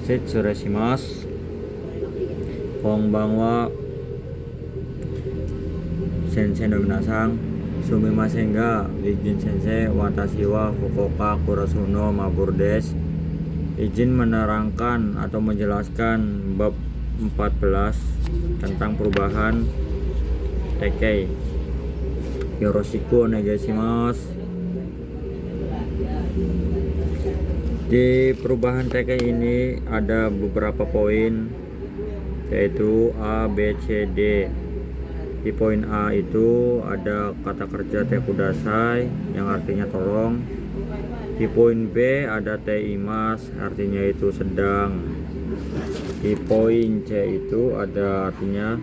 Setsuresimasu. Konbanwa. Sensei no minasang. Sumimasen ga Wijin Sensei watashi wa Fukuoka Kurasuno Mabur desu. Izin menerangkan atau menjelaskan bab 14 tentang perubahan Tekkei. Yoroshiku onegaishimasu. Di perubahan Tekkei ini ada beberapa poin, yaitu A, B, C, D. Di poin A itu ada kata kerja tekudasai yang artinya tolong. Di poin B ada teimas, artinya itu sedang. Di poin C itu ada artinya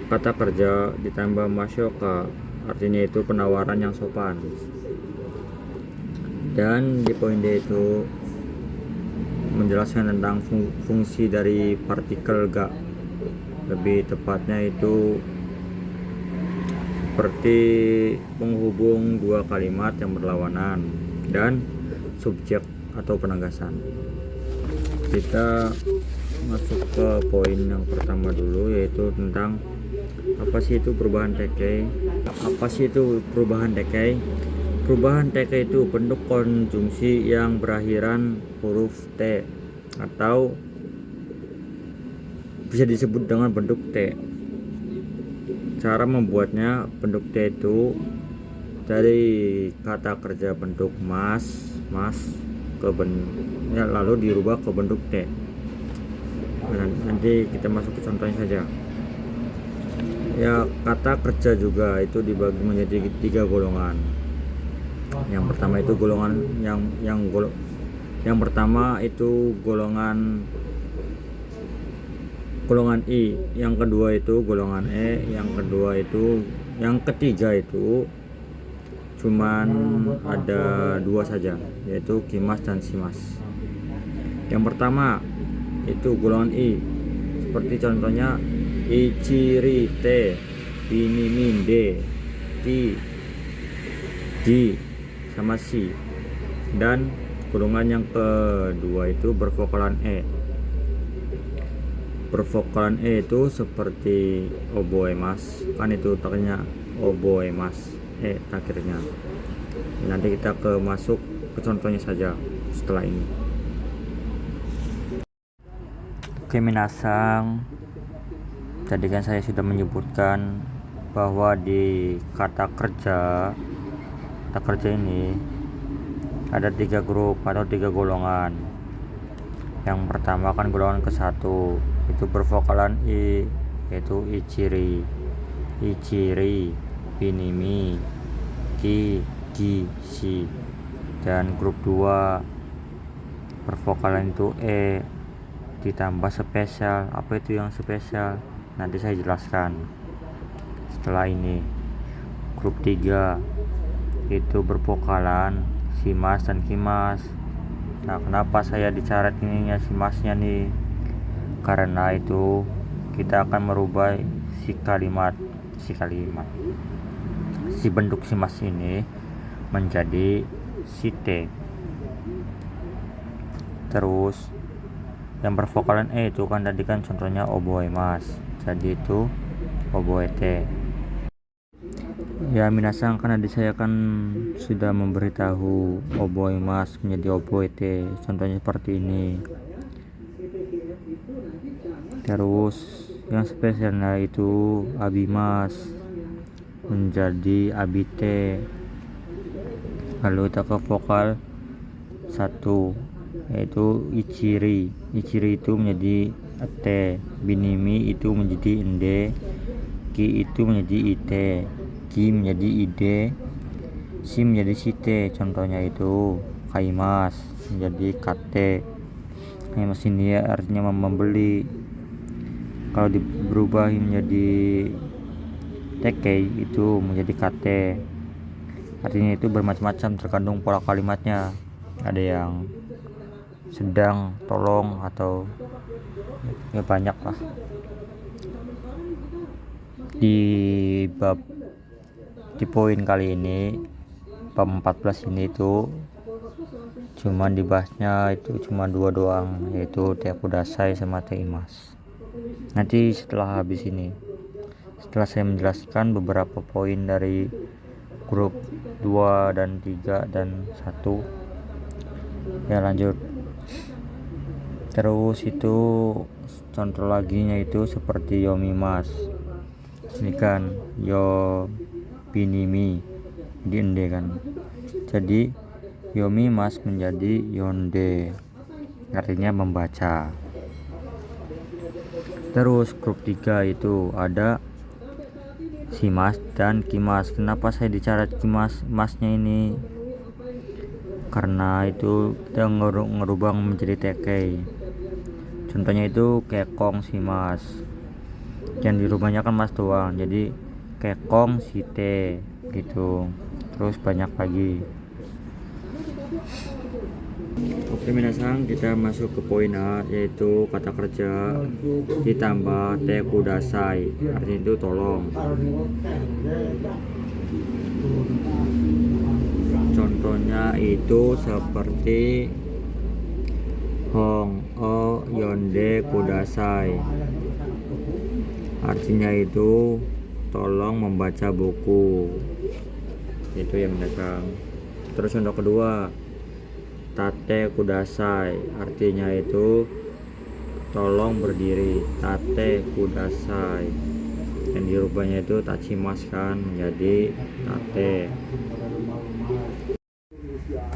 kata kerja ditambah masyoka, artinya itu penawaran yang sopan. Dan di poin D itu menjelaskan tentang fungsi dari partikel ga, lebih tepatnya itu seperti penghubung dua kalimat yang berlawanan dan subjek atau penegasan. Kita masuk ke poin yang pertama dulu, yaitu tentang apa sih itu perubahan Tekkei. Apa sih itu perubahan Tekkei? Perubahan Tekkei itu bentuk konjungsi yang berakhiran huruf T atau bisa disebut dengan bentuk T. Cara membuatnya, bentuk T itu dari kata kerja bentuk mas lalu dirubah ke bentuk T. Nanti kita masuk ke contohnya saja. Ya, kata kerja juga itu dibagi menjadi 3 golongan. Yang pertama itu golongan yang pertama itu golongan I, yang kedua itu golongan E, yang ketiga itu cuman ada 2 saja, yaitu kimas dan simas. Yang pertama itu golongan I, seperti contohnya ichirite, biniminde, ki sama si. Dan golongan yang kedua itu bervokalan E. Bervokalan E itu seperti oboemas, kan itu taknya oboemas, takirnya. Nanti kita masuk ke contohnya saja setelah ini. Oke minasang, tadi kan saya sudah menyebutkan bahwa di kata kerja ini ada 3 grup atau 3 golongan. Yang pertama kan golongan ke-1 itu bervokalan I, yaitu ichiri, binimi, ki, si. Dan grup 2 bervokalan itu E ditambah spesial. Apa itu yang spesial? Nanti saya jelaskan setelah ini. Grup 3 itu bervokalan simas dan kimas. Nah, kenapa saya dicoret ininya simasnya nih? Karena itu kita akan merubah si bentuk simas ini menjadi si T. Terus yang bervokalan E itu kan tadi kan contohnya oboemas, jadi itu oboete. Ya minasang, karena saya kan sudah memberitahu oboemas menjadi oboete, contohnya seperti ini. Terus yang spesialnya itu abimas menjadi abite. Lalu kita ke vokal 1, yaitu ichiri itu menjadi ate, binimi itu menjadi ende, ki itu menjadi ite, ki menjadi ide, si menjadi site. Contohnya itu kaimas menjadi kate. Kaimas ini artinya membeli. Kalau berubah menjadi Tekkei itu menjadi kate, artinya itu bermacam-macam tergantung pola kalimatnya. Ada yang sedang, tolong, atau ya banyak lah. Di bab di poin kali ini bab 14 ini tuh cuman dibahasnya itu cuma dua doang, yaitu Tekudasai sama Teimas. Nanti setelah habis ini, setelah saya menjelaskan beberapa poin dari grup 2 dan 3 dan 1, ya lanjut. Terus itu contoh laginya itu seperti Yomimas. Ini kan Yobinimi di ende kan. Jadi Yomimas menjadi Yonde, artinya membaca. Terus grup 3 itu ada Shimas dan Kimas. Kenapa saya dicatat Kimas masnya ini? Karena itu kita ngerubah menjadi tekei. Contohnya itu kekong Shimas. Yang dirubahnya kan mas doang, jadi kekong site gitu. Terus banyak lagi. Oke minasang, kita masuk ke poin A, yaitu kata kerja ditambah tekudasai, artinya itu tolong. Contohnya itu seperti Hong o yonde kudasai, artinya itu tolong membaca buku. Itu yang mendatang. Terus contoh kedua, tate kudasai, artinya itu tolong berdiri. Tate kudasai, dan dirubahnya itu tachimas kan menjadi tate.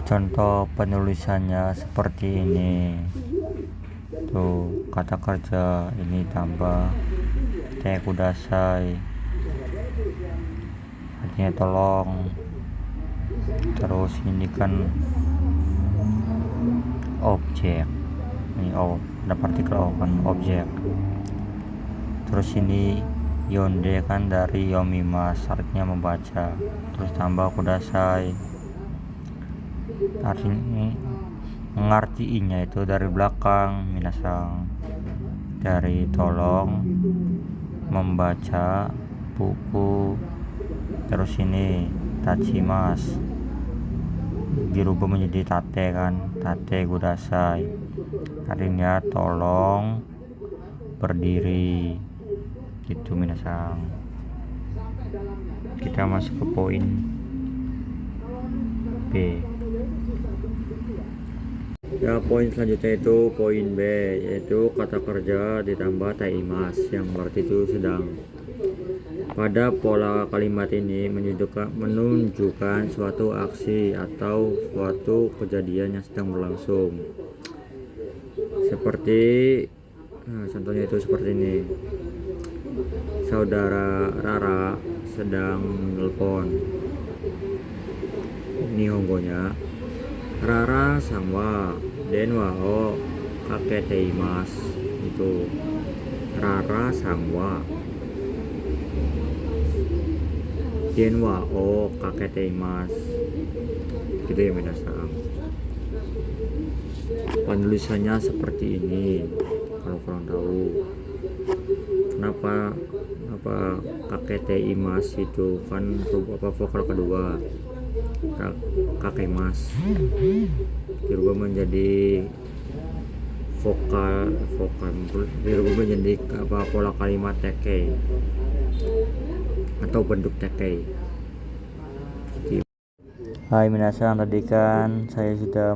Contoh penulisannya seperti ini tuh, kata kerja ini tambah te kudasai, artinya tolong. Terus ini kan objek, ini ada partikel o kan, objek. Terus ini yonde kan dari yomimas, artinya membaca. Terus tambah kudasai, artinya mengartiinya itu dari belakang minasang, dari tolong membaca buku. Terus ini tachimas dirubah menjadi tate kan, tate kudasai, artinya tolong berdiri gitu minasang. Kita masuk ke poin B. Ya, poin selanjutnya itu poin B, yaitu kata kerja ditambah taimas, yang berarti itu sedang. Pada pola kalimat ini menunjukkan suatu aksi atau suatu kejadian yang sedang berlangsung. Seperti contohnya itu seperti ini. Saudara Rara sedang nelpon. Ini honggonya. Rara sangwa denwa o kaketeimas. Itu Rara sangwa denwa o kaketeimas, gitu ya minasang. Penulisannya seperti ini kalau kurang tahu. Kenapa kaketeimas itu kan vokal kedua, kakemas dirubah menjadi vokal dirubah menjadi pola kalimat teke atau bentuk teke. Hai minasang, tadi kan saya sudah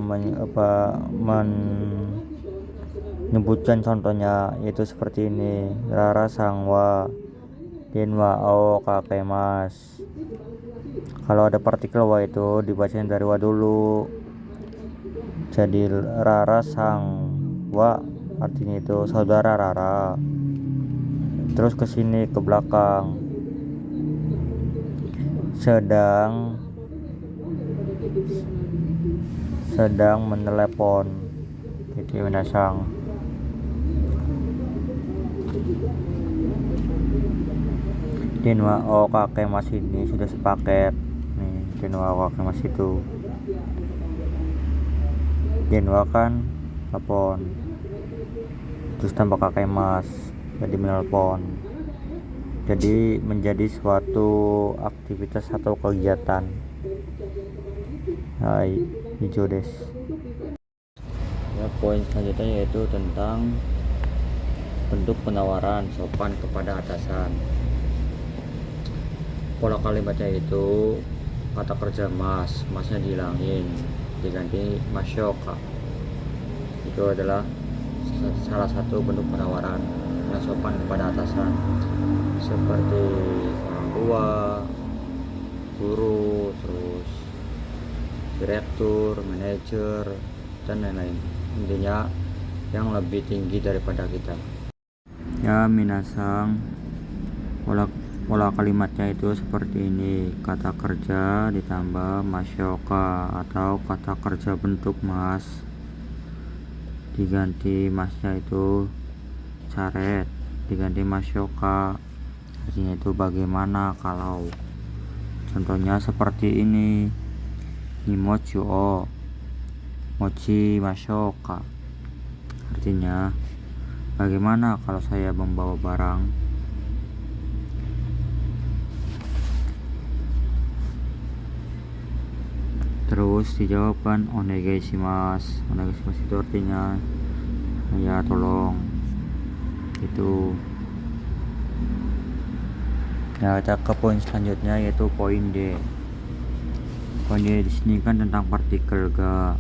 menyebutkan contohnya, yaitu seperti ini. Rara sangwa denwa o kakemas. Kalau ada partikel wa itu dibacain dari wa dulu, jadi Rara sangwa, artinya itu saudara Rara. Terus ke sini ke belakang, sedang menelepon, gitu minasang. Denwa o kakemas ini sudah sepaket nih, denwa o kakemas itu. Denwa kan telepon, terus tambah kakemas jadi menelpon. jadi menjadi suatu aktivitas atau kegiatan. Hai, hijau des. Ya, poin selanjutnya yaitu tentang bentuk penawaran sopan kepada atasan. Pola kalimatnya itu kata kerja masnya dihilangin, diganti masyoka. Itu adalah salah satu bentuk penawaran yang sopan kepada atasan, seperti orang tua, guru, terus direktur, manajer, dan lain-lain. Intinya yang lebih tinggi daripada kita. Ya, minasang, pola kalimatnya itu seperti ini: kata kerja ditambah masyoka, atau kata kerja bentuk mas diganti masnya itu caret, diganti masyoka, artinya itu bagaimana kalau. Contohnya seperti ini: nimochi o mochi masyoka, artinya bagaimana kalau saya membawa barang. Terus dijawabkan onegaishimasu. Onegaishimasu itu artinya ya tolong. Itu ya, kita ke poin selanjutnya yaitu poin D. Poin D di sini kan tentang partikel ga.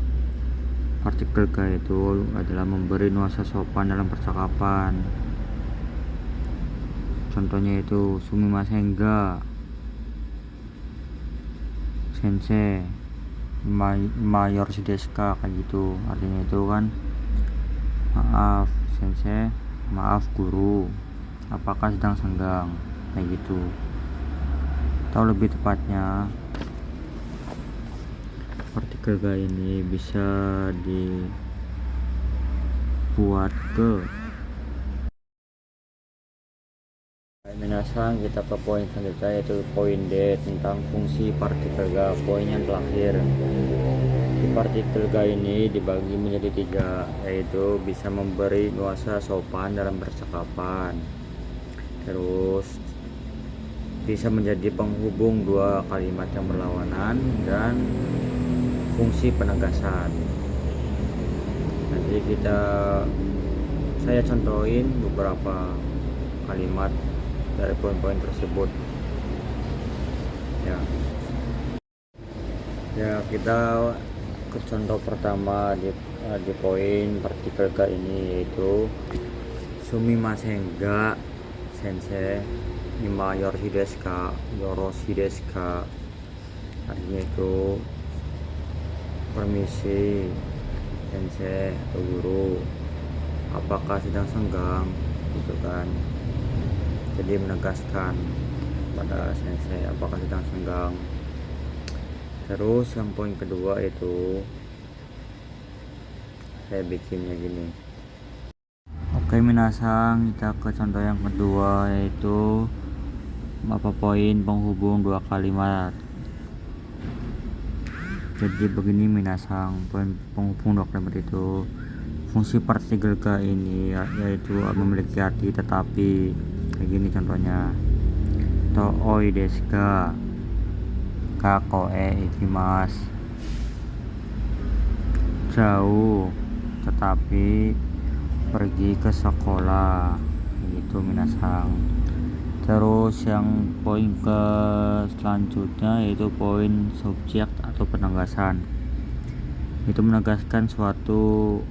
Partikel ga itu adalah memberi nuansa sopan dalam percakapan. Contohnya itu sumimasen ga sensei, mayor desu ka, kayak gitu. Artinya itu kan maaf sensei, maaf guru, apakah sedang senggang, kayak gitu. Atau lebih tepatnya, partikel ga ini bisa dibuat ke. Minasang, kita ke poin selanjutnya yaitu poin D tentang fungsi partikel ga. Poin yang terakhir, di partikel ga ini dibagi menjadi 3, yaitu bisa memberi nuansa sopan dalam percakapan, terus bisa menjadi penghubung dua kalimat yang berlawanan, dan fungsi penegasan. Nanti saya contohin beberapa kalimat dari poin-poin tersebut. Ya, kita ke contoh pertama di poin partikel ga ini, yaitu sumimasen ga sensei, ima yoroshi desu ka, yoroshi desu ka, artinya itu permisi sensei atau guru, apakah sedang senggang, gitu kan. Jadi menegaskan pada sensei apakah sedang senggang. Terus yang poin kedua itu saya bikinnya gini. Oke minasang, kita ke contoh yang kedua, yaitu poin penghubung dua kalimat. Jadi begini minasang, poin penghubung dua kalimat itu fungsi partikel ga ini yaitu memiliki arti tetapi. Kayak gini contohnya: to oi desu ka, kako ikimasu, jauh tetapi pergi ke sekolah, gitu minasang. Terus yang poin ke selanjutnya yaitu poin subjek atau penegasan. Itu menegaskan suatu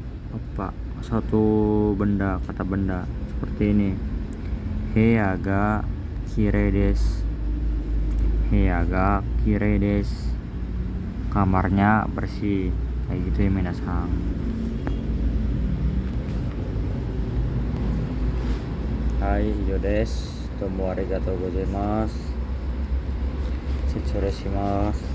benda, kata benda, seperti ini: heya ga kirei desu, heya ga kirei desu, kamarnya bersih, kayak gitu ya minasang. Hai, hijau desu. Tomo arigatou gozaimasu. Shimasu.